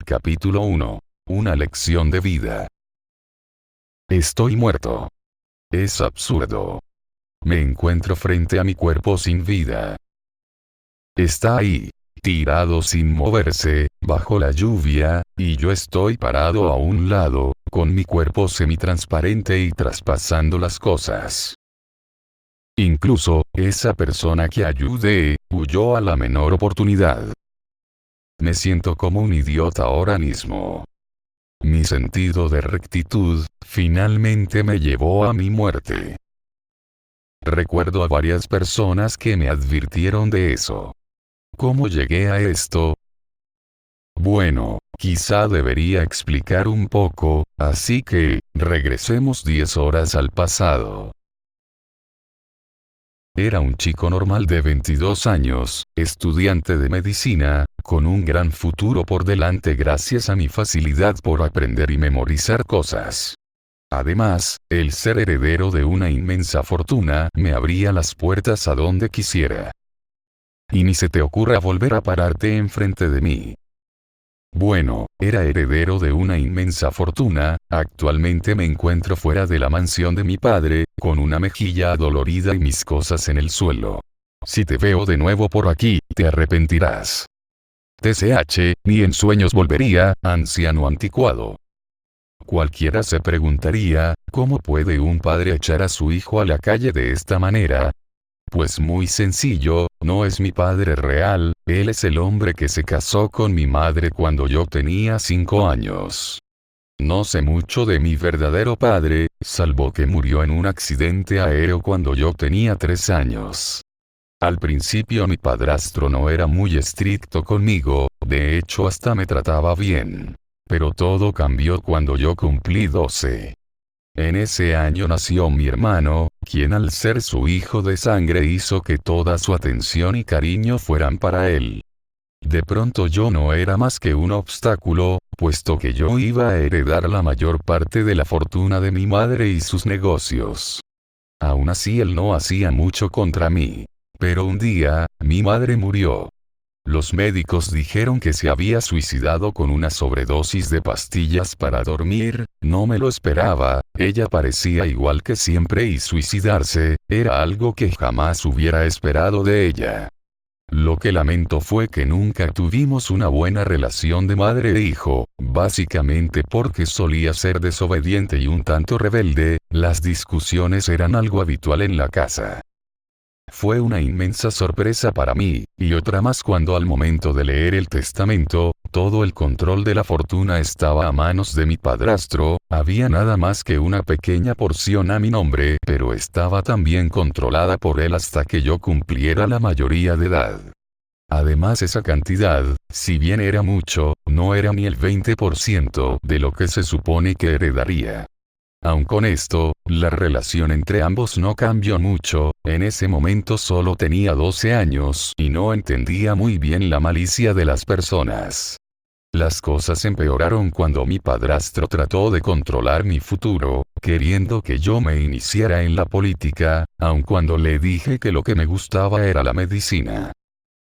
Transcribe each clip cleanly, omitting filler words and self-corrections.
Capítulo 1. Una lección de vida. Estoy muerto. Es absurdo. Me encuentro frente a mi cuerpo sin vida. Está ahí, tirado sin moverse, bajo la lluvia, y yo estoy parado a un lado, con mi cuerpo semitransparente y traspasando las cosas. Incluso, esa persona que ayudé, huyó a la menor oportunidad. Me siento como un idiota ahora mismo. Mi sentido de rectitud, finalmente me llevó a mi muerte. Recuerdo a varias personas que me advirtieron de eso. ¿Cómo llegué a esto? Bueno, quizá debería explicar un poco, así que, regresemos 10 horas al pasado. Era un chico normal de 22 años, estudiante de medicina, con un gran futuro por delante gracias a mi facilidad por aprender y memorizar cosas. Además, el ser heredero de una inmensa fortuna me abría las puertas a donde quisiera. Y ni se te ocurra volver a pararte enfrente de mí. Bueno, era heredero de una inmensa fortuna, actualmente me encuentro fuera de la mansión de mi padre, con una mejilla adolorida y mis cosas en el suelo. Si te veo de nuevo por aquí, te arrepentirás. TCH, ni en sueños volvería, anciano anticuado. Cualquiera se preguntaría, ¿cómo puede un padre echar a su hijo a la calle de esta manera? Pues muy sencillo, no es mi padre real, él es el hombre que se casó con mi madre cuando yo tenía 5 años. No sé mucho de mi verdadero padre, salvo que murió en un accidente aéreo cuando yo tenía 3 años. Al principio mi padrastro no era muy estricto conmigo, de hecho hasta me trataba bien. Pero todo cambió cuando yo cumplí 12. En ese año nació mi hermano, quien al ser su hijo de sangre hizo que toda su atención y cariño fueran para él. De pronto yo no era más que un obstáculo, puesto que yo iba a heredar la mayor parte de la fortuna de mi madre y sus negocios. Aún así él no hacía mucho contra mí. Pero un día, mi madre murió. Los médicos dijeron que se había suicidado con una sobredosis de pastillas para dormir, no me lo esperaba, ella parecía igual que siempre y suicidarse, era algo que jamás hubiera esperado de ella. Lo que lamento fue que nunca tuvimos una buena relación de madre e hijo, básicamente porque solía ser desobediente y un tanto rebelde, las discusiones eran algo habitual en la casa. Fue una inmensa sorpresa para mí, y otra más cuando al momento de leer el testamento, todo el control de la fortuna estaba a manos de mi padrastro, había nada más que una pequeña porción a mi nombre, pero estaba también controlada por él hasta que yo cumpliera la mayoría de edad. Además esa cantidad, si bien era mucho, no era ni el 20% de lo que se supone que heredaría. Aun con esto, la relación entre ambos no cambió mucho, en ese momento solo tenía 12 años y no entendía muy bien la malicia de las personas. Las cosas empeoraron cuando mi padrastro trató de controlar mi futuro, queriendo que yo me iniciara en la política, aun cuando le dije que lo que me gustaba era la medicina.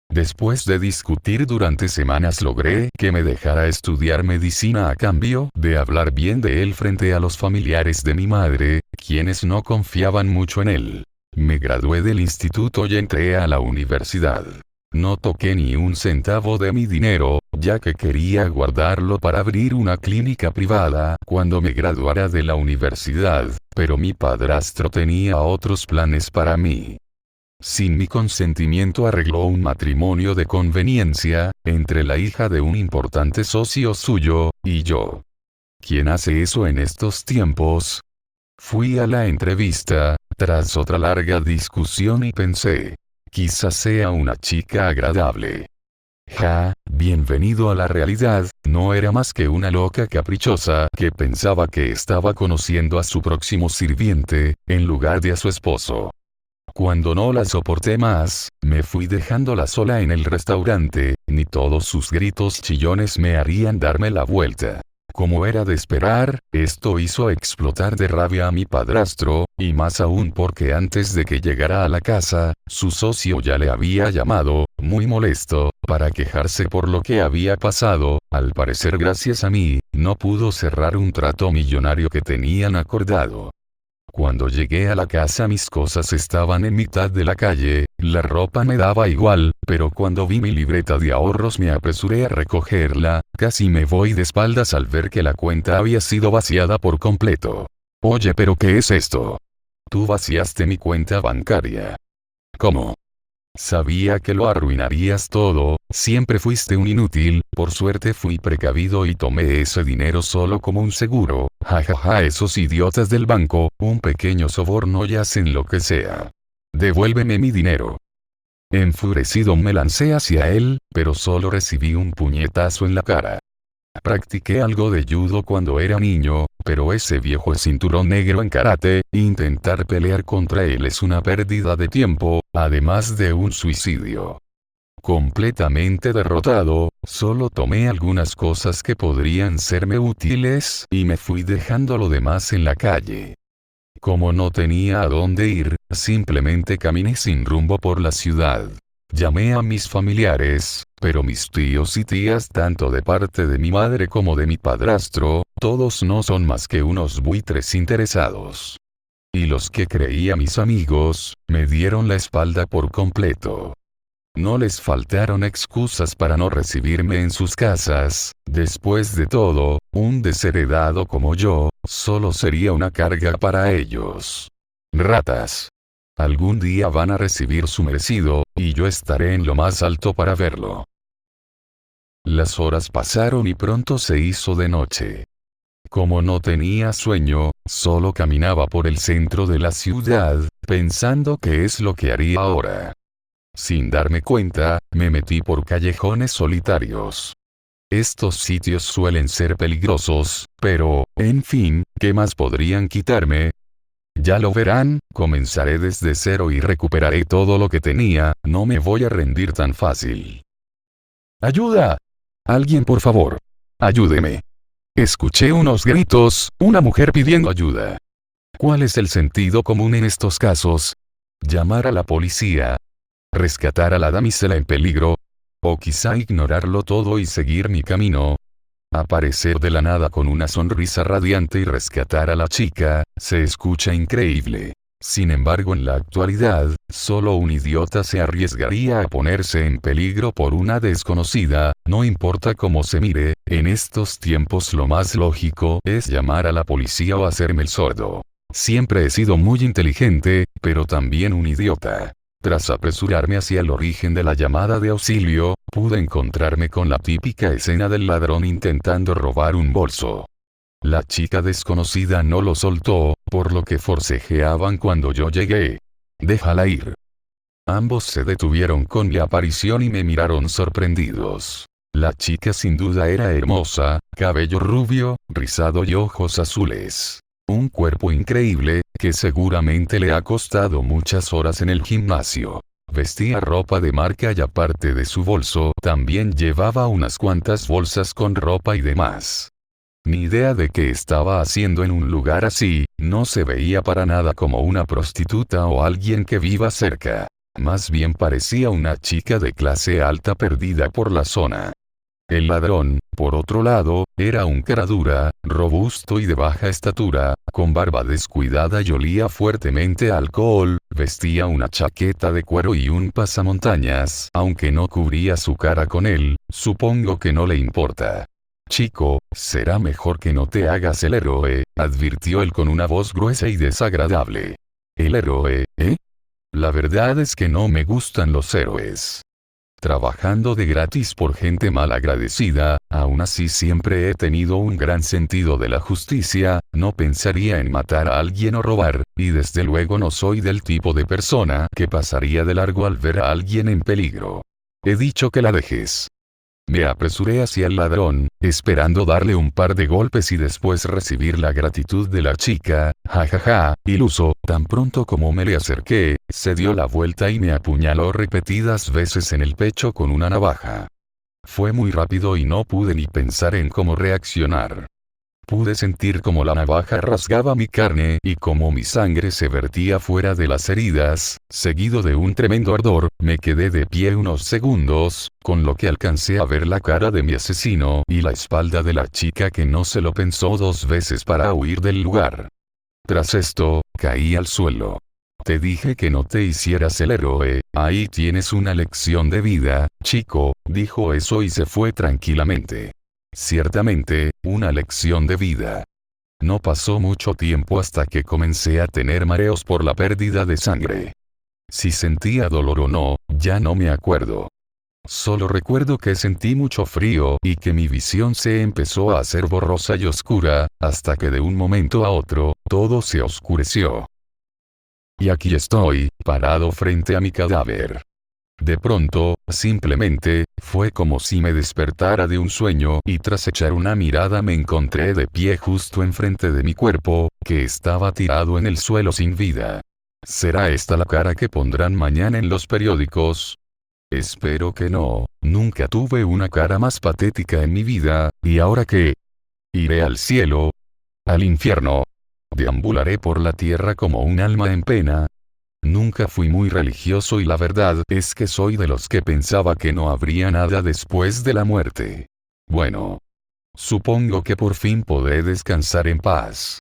Después de discutir durante semanas logré que me dejara estudiar medicina a cambio de hablar bien de él frente a los familiares de mi madre, quienes no confiaban mucho en él. Me gradué del instituto y entré a la universidad. No toqué ni un centavo de mi dinero, ya que quería guardarlo para abrir una clínica privada cuando me graduara de la universidad, pero mi padrastro tenía otros planes para mí. Sin mi consentimiento arregló un matrimonio de conveniencia, entre la hija de un importante socio suyo, y yo. ¿Quién hace eso en estos tiempos? Fui a la entrevista, tras otra larga discusión y pensé, quizás sea una chica agradable. Bienvenido a la realidad, no era más que una loca caprichosa que pensaba que estaba conociendo a su próximo sirviente, en lugar de a su esposo. Cuando no la soporté más, me fui dejándola sola en el restaurante, ni todos sus gritos chillones me harían darme la vuelta. Como era de esperar, esto hizo explotar de rabia a mi padrastro, y más aún porque antes de que llegara a la casa, su socio ya le había llamado, muy molesto, para quejarse por lo que había pasado. Al parecer gracias a mí, no pudo cerrar un trato millonario que tenían acordado. Cuando llegué a la casa mis cosas estaban en mitad de la calle, la ropa me daba igual, pero cuando vi mi libreta de ahorros me apresuré a recogerla, casi me voy de espaldas al ver que la cuenta había sido vaciada por completo. Oye, ¿pero qué es esto? Tú vaciaste mi cuenta bancaria. ¿Cómo? Sabía que lo arruinarías todo, siempre fuiste un inútil, por suerte fui precavido y tomé ese dinero solo como un seguro, jajaja esos idiotas del banco, un pequeño soborno y hacen lo que sea. Devuélveme mi dinero. Enfurecido me lancé hacia él, pero solo recibí un puñetazo en la cara. Practiqué algo de judo cuando era niño, pero ese viejo cinturón negro en karate, intentar pelear contra él es una pérdida de tiempo, además de un suicidio. Completamente derrotado, solo tomé algunas cosas que podrían serme útiles y me fui dejando lo demás en la calle. Como no tenía a dónde ir, simplemente caminé sin rumbo por la ciudad. Llamé a mis familiares, pero mis tíos y tías tanto de parte de mi madre como de mi padrastro, todos no son más que unos buitres interesados. Y los que creía mis amigos, me dieron la espalda por completo. No les faltaron excusas para no recibirme en sus casas, después de todo, un desheredado como yo, solo sería una carga para ellos. Ratas. Algún día van a recibir su merecido, y yo estaré en lo más alto para verlo. Las horas pasaron y pronto se hizo de noche. Como no tenía sueño, solo caminaba por el centro de la ciudad, pensando qué es lo que haría ahora. Sin darme cuenta, me metí por callejones solitarios. Estos sitios suelen ser peligrosos, pero, en fin, ¿qué más podrían quitarme? Ya lo verán, comenzaré desde cero y recuperaré todo lo que tenía, no me voy a rendir tan fácil. ¡Ayuda! Alguien por favor. Ayúdeme. Escuché unos gritos, una mujer pidiendo ayuda. ¿Cuál es el sentido común en estos casos? Llamar a la policía. Rescatar a la damisela en peligro. O quizá ignorarlo todo y seguir mi camino. Aparecer de la nada con una sonrisa radiante y rescatar a la chica, se escucha increíble. Sin embargo, en la actualidad, solo un idiota se arriesgaría a ponerse en peligro por una desconocida, no importa cómo se mire, en estos tiempos lo más lógico es llamar a la policía o hacerme el sordo. Siempre he sido muy inteligente, pero también un idiota. Tras apresurarme hacia el origen de la llamada de auxilio, pude encontrarme con la típica escena del ladrón intentando robar un bolso. La chica desconocida no lo soltó, por lo que forcejeaban cuando yo llegué. Déjala ir. Ambos se detuvieron con mi aparición y me miraron sorprendidos. La chica sin duda era hermosa, cabello rubio, rizado y ojos azules. Un cuerpo increíble, que seguramente le ha costado muchas horas en el gimnasio. Vestía ropa de marca y aparte de su bolso, también llevaba unas cuantas bolsas con ropa y demás. Ni idea de qué estaba haciendo en un lugar así, no se veía para nada como una prostituta o alguien que viva cerca. Más bien parecía una chica de clase alta perdida por la zona. El ladrón, por otro lado, era un cara dura, robusto y de baja estatura, con barba descuidada y olía fuertemente a alcohol, vestía una chaqueta de cuero y un pasamontañas, aunque no cubría su cara con él, supongo que no le importa. Chico, será mejor que no te hagas el héroe, advirtió él con una voz gruesa y desagradable. ¿El héroe, eh? La verdad es que no me gustan los héroes. Trabajando de gratis por gente mal agradecida, aún así siempre he tenido un gran sentido de la justicia, no pensaría en matar a alguien o robar, y desde luego no soy del tipo de persona que pasaría de largo al ver a alguien en peligro. He dicho que la dejes. Me apresuré hacia el ladrón, esperando darle un par de golpes y después recibir la gratitud de la chica, jajaja, iluso, tan pronto como me le acerqué, se dio la vuelta y me apuñaló repetidas veces en el pecho con una navaja. Fue muy rápido y no pude ni pensar en cómo reaccionar. Pude sentir como la navaja rasgaba mi carne y como mi sangre se vertía fuera de las heridas, seguido de un tremendo ardor. Me quedé de pie unos segundos, con lo que alcancé a ver la cara de mi asesino y la espalda de la chica que no se lo pensó dos veces para huir del lugar. Tras esto, caí al suelo. Te dije que no te hicieras el héroe, ahí tienes una lección de vida, chico, dijo eso y se fue tranquilamente. Ciertamente, una lección de vida. No pasó mucho tiempo hasta que comencé a tener mareos por la pérdida de sangre. Si sentía dolor o no, ya no me acuerdo. Solo recuerdo que sentí mucho frío y que mi visión se empezó a hacer borrosa y oscura, hasta que de un momento a otro, todo se oscureció. Y aquí estoy, parado frente a mi cadáver. De pronto, simplemente, fue como si me despertara de un sueño y tras echar una mirada me encontré de pie justo enfrente de mi cuerpo, que estaba tirado en el suelo sin vida. ¿Será esta la cara que pondrán mañana en los periódicos? Espero que no, nunca tuve una cara más patética en mi vida, ¿y ahora qué? ¿Iré al cielo? ¿Al infierno? ¿Deambularé por la tierra como un alma en pena? Nunca fui muy religioso y la verdad es que soy de los que pensaba que no habría nada después de la muerte. Bueno. Supongo que por fin podré descansar en paz.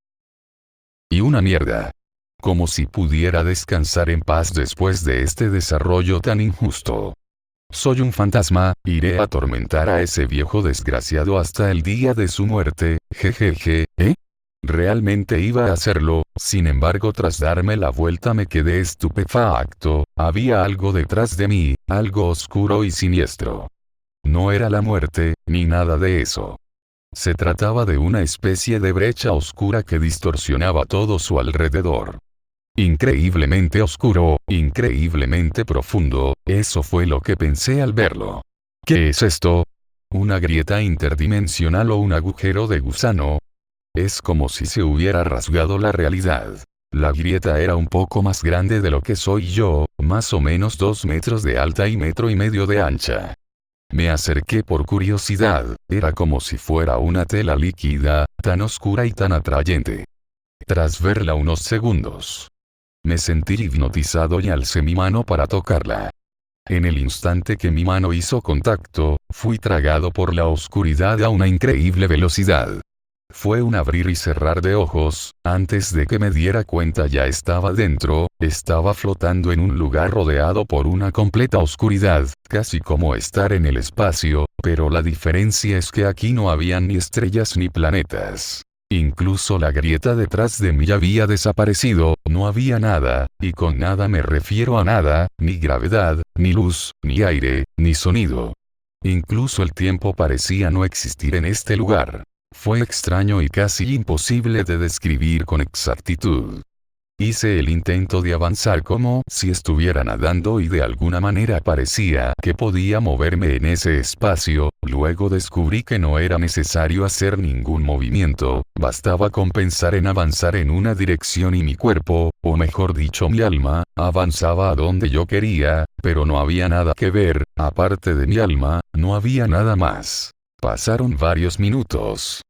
Y una mierda. Como si pudiera descansar en paz después de este desarrollo tan injusto. Soy un fantasma, iré a atormentar a ese viejo desgraciado hasta el día de su muerte, jejeje, ¿eh? Realmente iba a hacerlo, sin embargo tras darme la vuelta me quedé estupefacto, había algo detrás de mí, algo oscuro y siniestro. No era la muerte, ni nada de eso. Se trataba de una especie de brecha oscura que distorsionaba todo su alrededor. Increíblemente oscuro, increíblemente profundo, eso fue lo que pensé al verlo. ¿Qué es esto? ¿Una grieta interdimensional o un agujero de gusano? Es como si se hubiera rasgado la realidad. La grieta era un poco más grande de lo que soy yo, más o menos 2 metros de alta y 1,5 metros de ancha. Me acerqué por curiosidad, era como si fuera una tela líquida, tan oscura y tan atrayente. Tras verla unos segundos, me sentí hipnotizado y alcé mi mano para tocarla. En el instante que mi mano hizo contacto, fui tragado por la oscuridad a una increíble velocidad. Fue un abrir y cerrar de ojos, antes de que me diera cuenta ya estaba dentro, estaba flotando en un lugar rodeado por una completa oscuridad, casi como estar en el espacio, pero la diferencia es que aquí no habían ni estrellas ni planetas. Incluso la grieta detrás de mí había desaparecido, no había nada, y con nada me refiero a nada, ni gravedad, ni luz, ni aire, ni sonido. Incluso el tiempo parecía no existir en este lugar. Fue extraño y casi imposible de describir con exactitud. Hice el intento de avanzar como si estuviera nadando y de alguna manera parecía que podía moverme en ese espacio, luego descubrí que no era necesario hacer ningún movimiento, bastaba con pensar en avanzar en una dirección y mi cuerpo, o mejor dicho mi alma, avanzaba a donde yo quería, pero no había nada que ver, aparte de mi alma, no había nada más. Pasaron varios minutos.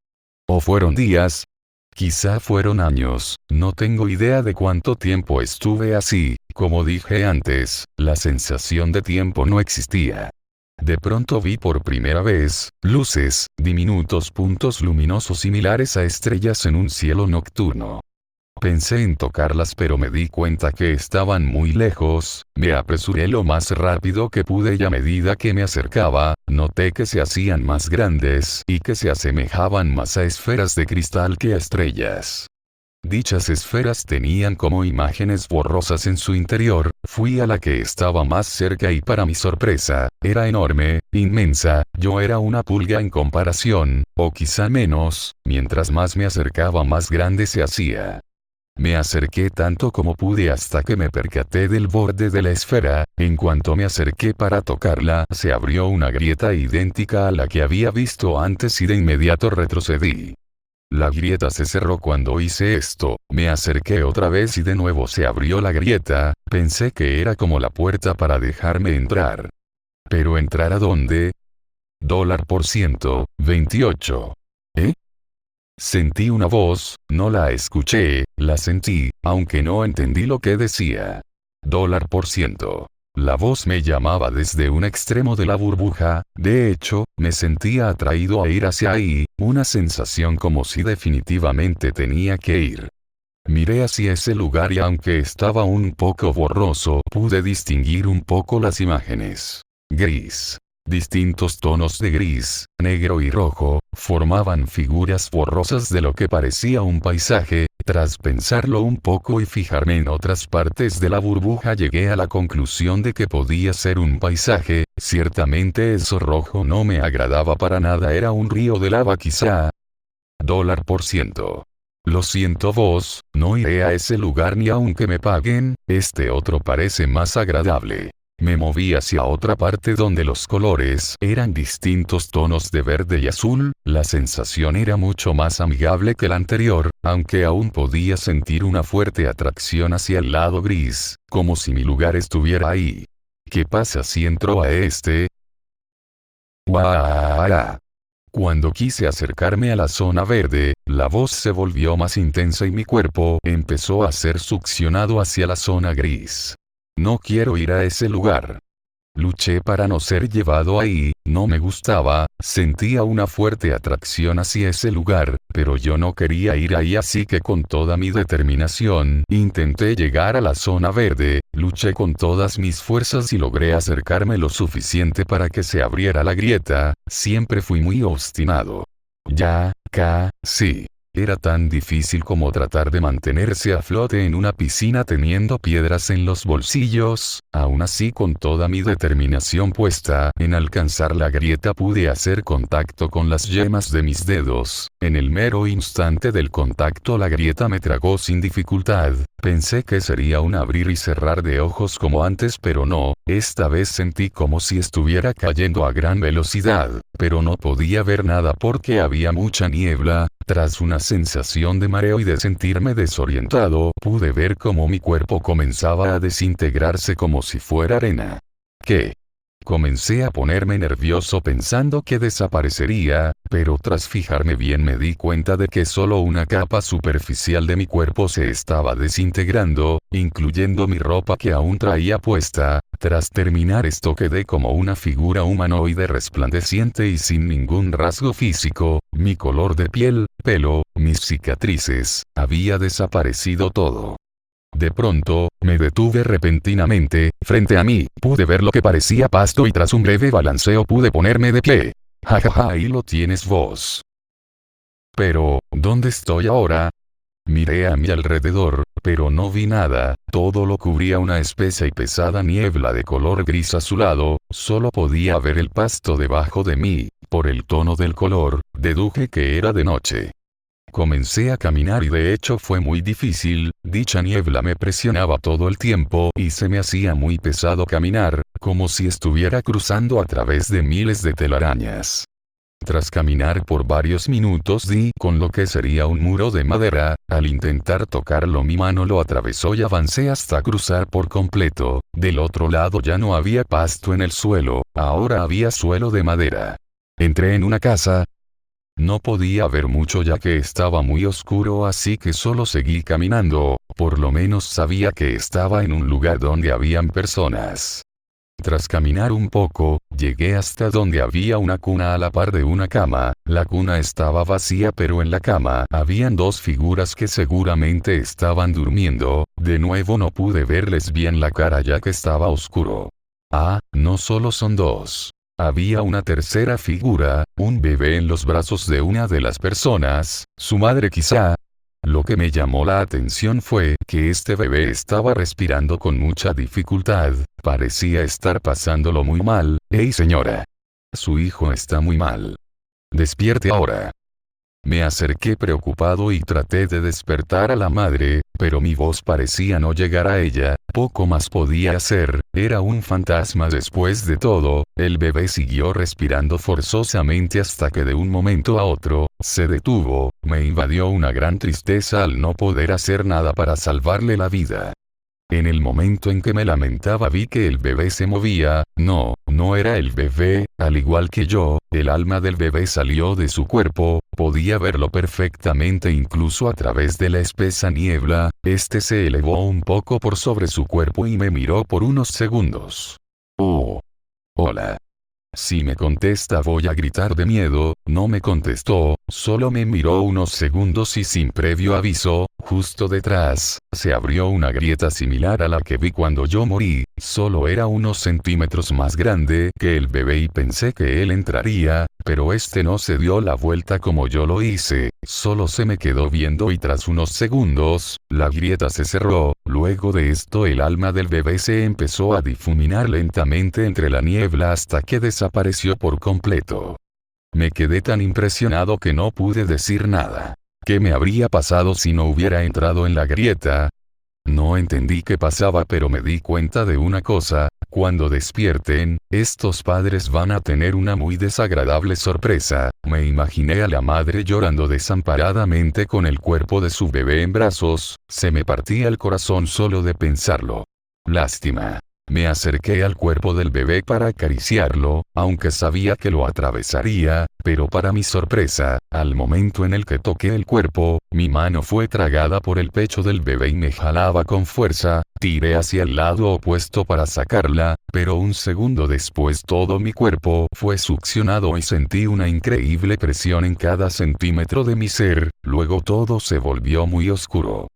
¿O fueron días? Quizá fueron años, no tengo idea de cuánto tiempo estuve así, como dije antes, la sensación de tiempo no existía. De pronto vi por primera vez, luces, diminutos puntos luminosos similares a estrellas en un cielo nocturno. Pensé en tocarlas pero me di cuenta que estaban muy lejos, me apresuré lo más rápido que pude y a medida que me acercaba, noté que se hacían más grandes y que se asemejaban más a esferas de cristal que a estrellas. Dichas esferas tenían como imágenes borrosas en su interior, fui a la que estaba más cerca y para mi sorpresa, era enorme, inmensa, yo era una pulga en comparación, o quizá menos, mientras más me acercaba más grande se hacía. Me acerqué tanto como pude hasta que me percaté del borde de la esfera, en cuanto me acerqué para tocarla, se abrió una grieta idéntica a la que había visto antes y de inmediato retrocedí. La grieta se cerró cuando hice esto, me acerqué otra vez y de nuevo se abrió la grieta, pensé que era como la puerta para dejarme entrar. ¿Pero entrar a dónde? $128. ¿Eh? Sentí una voz, no la escuché, la sentí, aunque no entendí lo que decía. $%. La voz me llamaba desde un extremo de la burbuja, de hecho, me sentía atraído a ir hacia ahí, una sensación como si definitivamente tenía que ir. Miré hacia ese lugar y aunque estaba un poco borroso, pude distinguir un poco las imágenes. Gris. Distintos tonos de gris, negro y rojo, formaban figuras borrosas de lo que parecía un paisaje. Tras pensarlo un poco y fijarme en otras partes de la burbuja, llegué a la conclusión de que podía ser un paisaje. Ciertamente eso rojo no me agradaba para nada, era un río de lava quizá. $%. Lo siento vos, no iré a ese lugar ni aunque me paguen, este otro parece más agradable. Me moví hacia otra parte donde los colores eran distintos tonos de verde y azul, la sensación era mucho más amigable que la anterior, aunque aún podía sentir una fuerte atracción hacia el lado gris, como si mi lugar estuviera ahí. ¿Qué pasa si entro a este? ¡Guau! Cuando quise acercarme a la zona verde, la voz se volvió más intensa y mi cuerpo empezó a ser succionado hacia la zona gris. No quiero ir a ese lugar. Luché para no ser llevado ahí, no me gustaba, sentía una fuerte atracción hacia ese lugar, pero yo no quería ir ahí, así que con toda mi determinación, intenté llegar a la zona verde, luché con todas mis fuerzas y logré acercarme lo suficiente para que se abriera la grieta. Siempre fui muy obstinado. Sí. Era tan difícil como tratar de mantenerse a flote en una piscina teniendo piedras en los bolsillos. Aún así, con toda mi determinación puesta en alcanzar la grieta, pude hacer contacto con las yemas de mis dedos. En el mero instante del contacto, la grieta me tragó sin dificultad. Pensé que sería un abrir y cerrar de ojos como antes, pero no. Esta vez sentí como si estuviera cayendo a gran velocidad, pero no podía ver nada porque había mucha niebla. Tras una sensación de mareo y de sentirme desorientado, pude ver cómo mi cuerpo comenzaba a desintegrarse como si fuera arena. ¿Qué? Comencé a ponerme nervioso pensando que desaparecería, pero tras fijarme bien me di cuenta de que solo una capa superficial de mi cuerpo se estaba desintegrando, incluyendo mi ropa que aún traía puesta. Tras terminar esto quedé como una figura humanoide resplandeciente y sin ningún rasgo físico, mi color de piel, pelo, mis cicatrices, había desaparecido todo. De pronto, me detuve repentinamente, frente a mí, pude ver lo que parecía pasto y tras un breve balanceo pude ponerme de pie. Jajaja, ahí lo tienes vos. Pero, ¿dónde estoy ahora? Miré a mi alrededor, pero no vi nada, todo lo cubría una espesa y pesada niebla de color gris azulado, solo podía ver el pasto debajo de mí. Por el tono del color, deduje que era de noche. Comencé a caminar y de hecho fue muy difícil, dicha niebla me presionaba todo el tiempo y se me hacía muy pesado caminar, como si estuviera cruzando a través de miles de telarañas. Tras caminar por varios minutos di con lo que sería un muro de madera. Al intentar tocarlo mi mano lo atravesó y avancé hasta cruzar por completo. Del otro lado ya no había pasto en el suelo, ahora había suelo de madera. Entré en una casa. No podía ver mucho ya que estaba muy oscuro, así que solo seguí caminando, por lo menos sabía que estaba en un lugar donde habían personas. Tras caminar un poco, llegué hasta donde había una cuna a la par de una cama. La cuna estaba vacía, pero en la cama habían dos figuras que seguramente estaban durmiendo. De nuevo no pude verles bien la cara ya que estaba oscuro. Ah, no solo son dos. Había una tercera figura, un bebé en los brazos de una de las personas, su madre quizá. Lo que me llamó la atención fue que este bebé estaba respirando con mucha dificultad, parecía estar pasándolo muy mal. ¡Ey señora! Su hijo está muy mal. Despierte ahora. Me acerqué preocupado y traté de despertar a la madre, pero mi voz parecía no llegar a ella. Poco más podía hacer, era un fantasma después de todo. El bebé siguió respirando forzosamente hasta que de un momento a otro, se detuvo. Me invadió una gran tristeza al no poder hacer nada para salvarle la vida. En el momento en que me lamentaba vi que el bebé se movía, no era el bebé, al igual que yo, el alma del bebé salió de su cuerpo, podía verlo perfectamente incluso a través de la espesa niebla, este se elevó un poco por sobre su cuerpo y me miró por unos segundos. Oh. Hola. Si me contesta voy a gritar de miedo, no me contestó, solo me miró unos segundos y sin previo aviso, justo detrás, se abrió una grieta similar a la que vi cuando yo morí, solo era unos centímetros más grande que el bebé y pensé que él entraría, pero este no se dio la vuelta como yo lo hice, solo se me quedó viendo y tras unos segundos, la grieta se cerró, luego de esto el alma del bebé se empezó a difuminar lentamente entre la niebla hasta que desapareció por completo. Me quedé tan impresionado que no pude decir nada. ¿Qué me habría pasado si no hubiera entrado en la grieta? No entendí qué pasaba, pero me di cuenta de una cosa: cuando despierten, estos padres van a tener una muy desagradable sorpresa. Me imaginé a la madre llorando desamparadamente con el cuerpo de su bebé en brazos, se me partía el corazón solo de pensarlo. Lástima. Me acerqué al cuerpo del bebé para acariciarlo, aunque sabía que lo atravesaría, pero para mi sorpresa, al momento en el que toqué el cuerpo, mi mano fue tragada por el pecho del bebé y me jalaba con fuerza, tiré hacia el lado opuesto para sacarla, pero un segundo después todo mi cuerpo fue succionado y sentí una increíble presión en cada centímetro de mi ser, luego todo se volvió muy oscuro.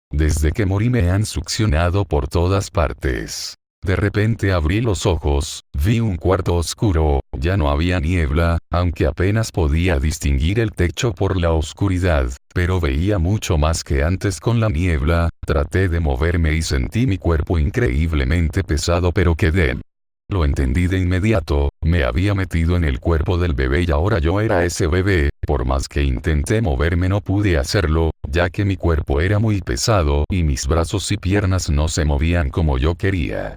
Desde que morí me han succionado por todas partes. De repente abrí los ojos, vi un cuarto oscuro, ya no había niebla, aunque apenas podía distinguir el techo por la oscuridad, pero veía mucho más que antes con la niebla, traté de moverme y sentí mi cuerpo increíblemente pesado pero quedé. Lo entendí de inmediato, me había metido en el cuerpo del bebé y ahora yo era ese bebé, por más que intenté moverme no pude hacerlo, ya que mi cuerpo era muy pesado y mis brazos y piernas no se movían como yo quería.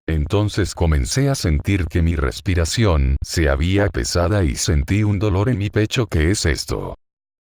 Entonces comencé a sentir que mi respiración se había pesada y sentí un dolor en mi pecho. ¿Qué es esto?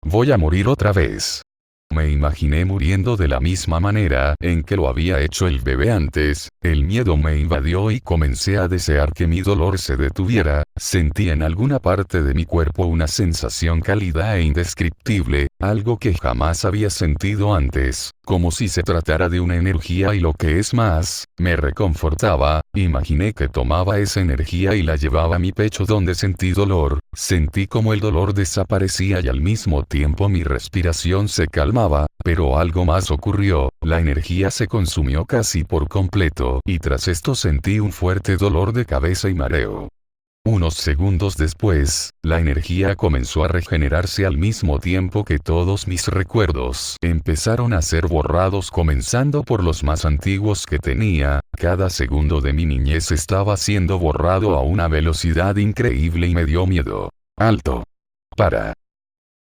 Voy a morir otra vez. Me imaginé muriendo de la misma manera en que lo había hecho el bebé antes, el miedo me invadió y comencé a desear que mi dolor se detuviera, sentí en alguna parte de mi cuerpo una sensación cálida e indescriptible, algo que jamás había sentido antes, como si se tratara de una energía y lo que es más, me reconfortaba, imaginé que tomaba esa energía y la llevaba a mi pecho donde sentí dolor, sentí como el dolor desaparecía y al mismo tiempo mi respiración se calmaba, pero algo más ocurrió, la energía se consumió casi por completo y tras esto sentí un fuerte dolor de cabeza y mareo. Unos segundos después, la energía comenzó a regenerarse al mismo tiempo que todos mis recuerdos empezaron a ser borrados comenzando por los más antiguos que tenía, cada segundo de mi niñez estaba siendo borrado a una velocidad increíble y me dio miedo. ¡Alto! ¡Para!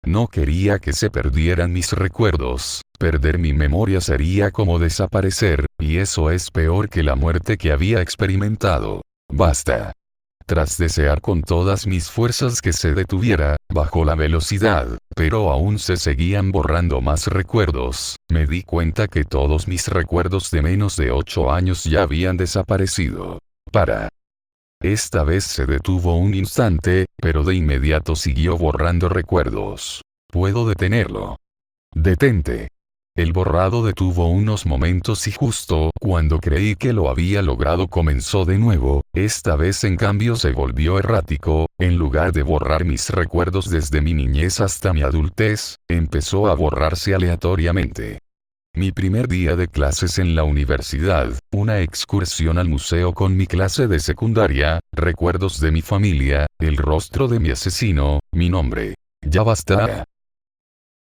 No quería que se perdieran mis recuerdos, perder mi memoria sería como desaparecer, y eso es peor que la muerte que había experimentado. ¡Basta! Tras desear con todas mis fuerzas que se detuviera, bajó la velocidad, pero aún se seguían borrando más recuerdos, me di cuenta que todos mis recuerdos de menos de 8 años ya habían desaparecido. Para. Esta vez se detuvo un instante, pero de inmediato siguió borrando recuerdos. ¿Puedo detenerlo? Detente. El borrado detuvo unos momentos y justo cuando creí que lo había logrado comenzó de nuevo, esta vez en cambio se volvió errático, en lugar de borrar mis recuerdos desde mi niñez hasta mi adultez, empezó a borrarse aleatoriamente. Mi primer día de clases en la universidad, una excursión al museo con mi clase de secundaria, recuerdos de mi familia, el rostro de mi asesino, mi nombre. Ya basta.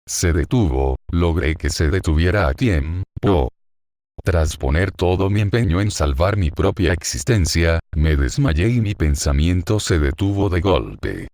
Se detuvo, logré que se detuviera a tiempo. Tras poner todo mi empeño en salvar mi propia existencia, me desmayé y mi pensamiento se detuvo de golpe.